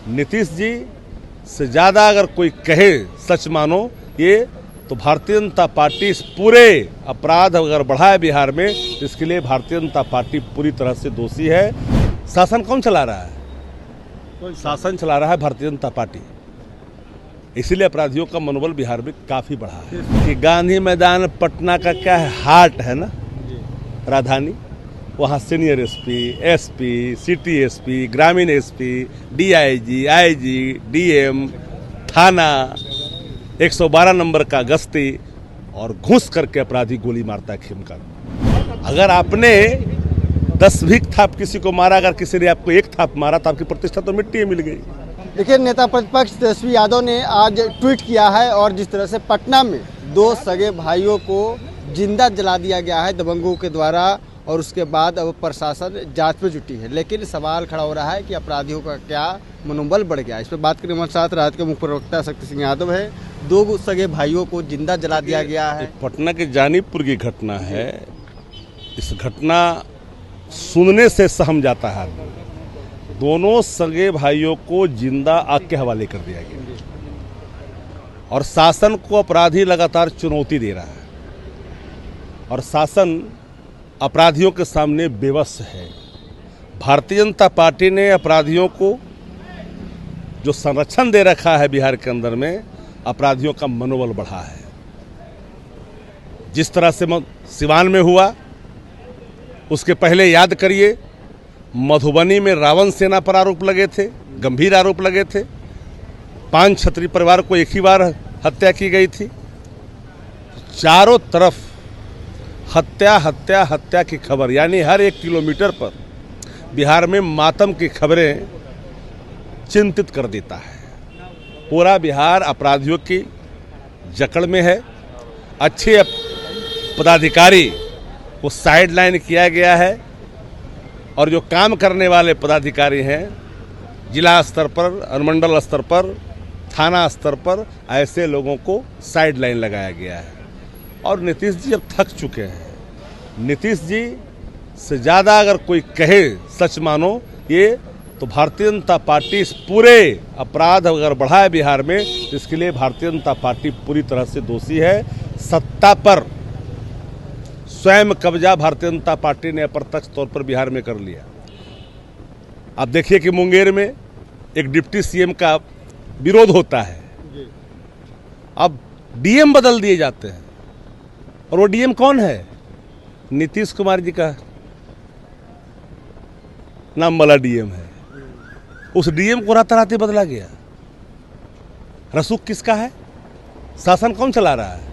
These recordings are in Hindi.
नीतीश जी से ज़्यादा अगर कोई कहे सच मानो ये, तो भारतीय जनता पार्टी इस पूरे अपराध अगर बढ़ा है बिहार में, तो इसके लिए भारतीय जनता पार्टी पूरी तरह से दोषी है। शासन कौन चला रहा है? शासन चला रहा है भारतीय जनता पार्टी। इसीलिए अपराधियों का मनोबल बिहार में काफ़ी बढ़ा है। कि गांधी मैदान पटना का क्या है, हार्ट है ना, राजधानी। वहाँ senior SP, SP, city SP, ग्रामीण एसपी, डीआईजी, आईजी, डीएम, थाना, 112 नंबर का गश्ती और घुस करके अपराधी गोली मारता है खेमकर। अगर आपने 10 भी थाप किसी को मारा, अगर किसी ने आपको एक थाप मारा, तो आपकी प्रतिष्ठा तो मिट्टी में मिल गई। देखिए, नेता प्रतिपक्ष तेजस्वी यादव ने आज ट्वीट किया है और जिस तरह से पटना में 2 सगे भाइयों को जिंदा जला दिया गया है दबंगों के द्वारा, और उसके बाद अब प्रशासन जांच में जुटी है। लेकिन सवाल खड़ा हो रहा है कि अपराधियों का क्या मनोबल बढ़ गया। इस पर बात करने हमारे साथ राज्य के मुख्य प्रवक्ता शक्ति सिंह यादव है। 2 सगे भाइयों को जिंदा जला दिया गया है। पटना के जानीपुर की घटना है। इस घटना सुनने से सहम जाता है। दोनों सगे भाइयों को जिंदा आग के हवाले कर दिया गया और शासन को अपराधी लगातार चुनौती दे रहा है और शासन अपराधियों के सामने बेबस है। भारतीय जनता पार्टी ने अपराधियों को जो संरक्षण दे रखा है बिहार के अंदर में, अपराधियों का मनोबल बढ़ा है। जिस तरह से सिवान में हुआ, उसके पहले याद करिए मधुबनी में रावण सेना पर आरोप लगे थे, गंभीर आरोप लगे थे। 5 क्षत्रिय परिवार को एक ही बार हत्या की गई थी। चारों तरफ हत्या हत्या हत्या की खबर, यानी हर 1 किलोमीटर पर बिहार में मातम की खबरें चिंतित कर देता है। पूरा बिहार अपराधियों की जकड़ में है। अच्छे पदाधिकारी को साइडलाइन किया गया है और जो काम करने वाले पदाधिकारी हैं जिला स्तर पर, अनुमंडल स्तर पर, थाना स्तर पर, ऐसे लोगों को साइडलाइन लगाया गया है। और नीतीश जी अब थक चुके हैं। नीतीश जी से ज़्यादा अगर कोई कहे सच मानो ये, तो भारतीय जनता पार्टी इस पूरे अपराध अगर बढ़ा है बिहार में, तो इसके लिए भारतीय जनता पार्टी पूरी तरह से दोषी है। सत्ता पर स्वयं कब्जा भारतीय जनता पार्टी ने अप्रत्यक्ष तौर पर बिहार में कर लिया। आप देखिए कि मुंगेर में एक डिप्टी सीएम का विरोध होता है, अब डीएम बदल दिए जाते हैं और वो डीएम कौन है? नीतीश कुमार जी का नाम वाला डीएम है। उस डीएम को रातारात बदला गया। रसूख किसका है? शासन कौन चला रहा है?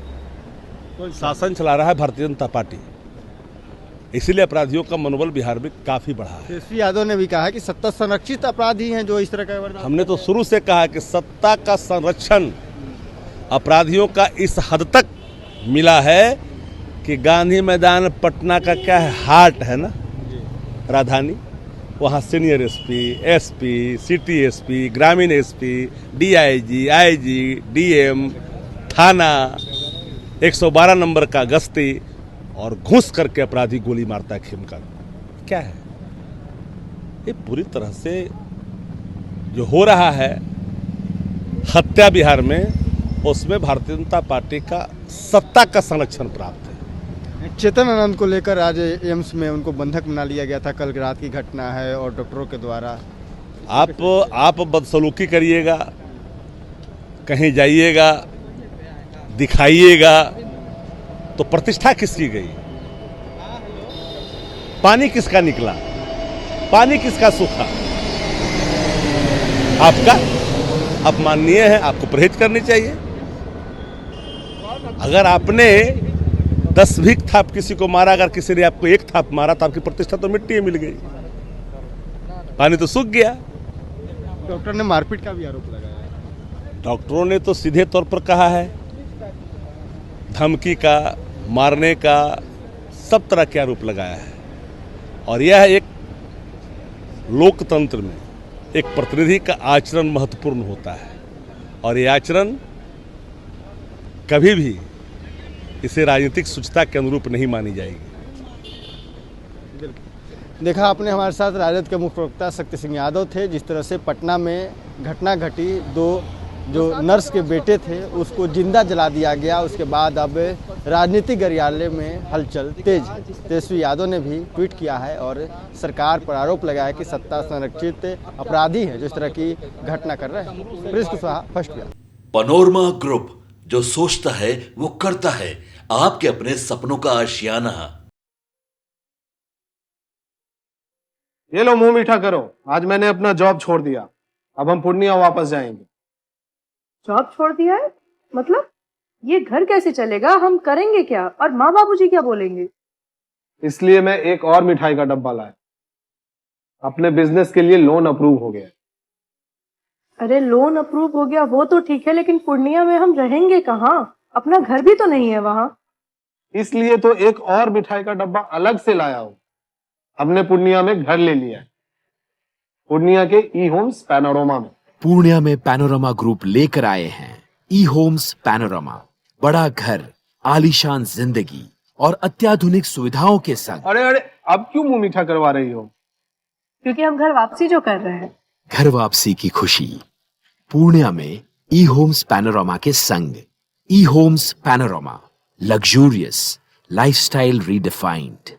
शासन चला रहा है भारतीय जनता पार्टी। इसीलिए अपराधियों का मनोबल बिहार में काफी बढ़ा है। तेजस्वी यादव ने भी कहा कि सत्ता संरक्षित अपराधी हैं जो इस तरह का। हमने तो शुरू से कहा कि सत्ता का संरक्षण अपराधियों का इस हद तक मिला है कि गांधी मैदान पटना का क्या है, हार्ट है ना, राजधानी। वहाँ senior SP, SP, city SP, ग्रामीण एसपी, डीआईजी, आईजी, डीएम, थाना, 112 नंबर का गश्ती और घुस करके अपराधी गोली मारता है खेमकर। क्या है ये? पूरी तरह से जो हो रहा है हत्या बिहार में, उसमें भारतीय जनता पार्टी का सत्ता का संरक्षण प्राप्त है। चेतन आनंद को लेकर आज एम्स में उनको बंधक बना लिया गया था। कल रात की घटना है और डॉक्टरों के द्वारा आप बदसलूकी करिएगा, कहीं जाइएगा, दिखाइएगा, तो प्रतिष्ठा किसकी गई? पानी किसका निकला? पानी किसका सूखा? आपका अपमाननीय है, आपको परहेज करनी चाहिए। अगर आपने 10 भी थाप किसी को मारा, अगर किसी ने आपको एक थाप मारा, तो आपकी प्रतिष्ठा तो मिट्टी में मिल गई। पानी तो सूख गया। डॉक्टर ने मारपीट का भी आरोप लगाया। डॉक्टरों ने तो सीधे तौर पर कहा है, धमकी का, मारने का, सब तरह के आरोप लगाया है। और यह एक लोकतंत्र में एक प्रतिनिधि का आचरण महत्वपूर्ण होता है और ये आचरण कभी भी इसे राजनीतिक शुचिता के अनुरूप नहीं मानी जाएगी। देखा आपने, हमारे साथ राजद के मुख्य प्रवक्ता शक्ति सिंह यादव थे। जिस तरह से पटना में घटना घटी, दो जो नर्स के बेटे थे उसको जिंदा जला दिया गया, उसके बाद अब राजनीतिक गरियाले में हलचल तेज है। तेजस्वी यादव ने भी ट्वीट किया है और सरकार पर आरोप लगाया कि सत्ता संरक्षित अपराधी हैं जो इस तरह की घटना कर रहे हैं। Prince Kushwaha, first Bihar. Panorama group, जो सोचता है वो करता है, आपके अपने सपनों का आशियाना। ये लो मुंह मीठा करो, आज मैंने अपना जॉब छोड़ दिया, अब हम पूर्णिया वापस जाएंगे। जॉब छोड़ दिया है? मतलब ये घर कैसे चलेगा? हम करेंगे क्या? और माँ बाबूजी क्या बोलेंगे? इसलिए मैं एक और मिठाई का डब्बा लाया, अपने बिजनेस के लिए लोन अप्रूव हो गया। अरे लोन अप्रूव हो गया वो तो ठीक है, लेकिन पूर्णिया में हम रहेंगे कहाँ? अपना घर भी तो नहीं है वहाँ। इसलिए तो एक और मिठाई का डब्बा अलग से लाया हूं। हमने पूर्णिया में घर ले लिया है, पूर्णिया के ई होम्स पैनोरमा में। पूर्णिया में पैनोरमा ग्रुप लेकर आए हैं ई होम्स पैनोरमा। बड़ा घर, आलीशान जिंदगी और अत्याधुनिक सुविधाओं के संग। अरे अरे, अब क्यों मुंह मीठा करवा रही हो? क्योंकि हम घर वापसी जो कर रहे हैं। घर वापसी की खुशी पूर्णिया में ई होम्स पैनोरमा के संग। ई homes panorama, luxurious lifestyle redefined.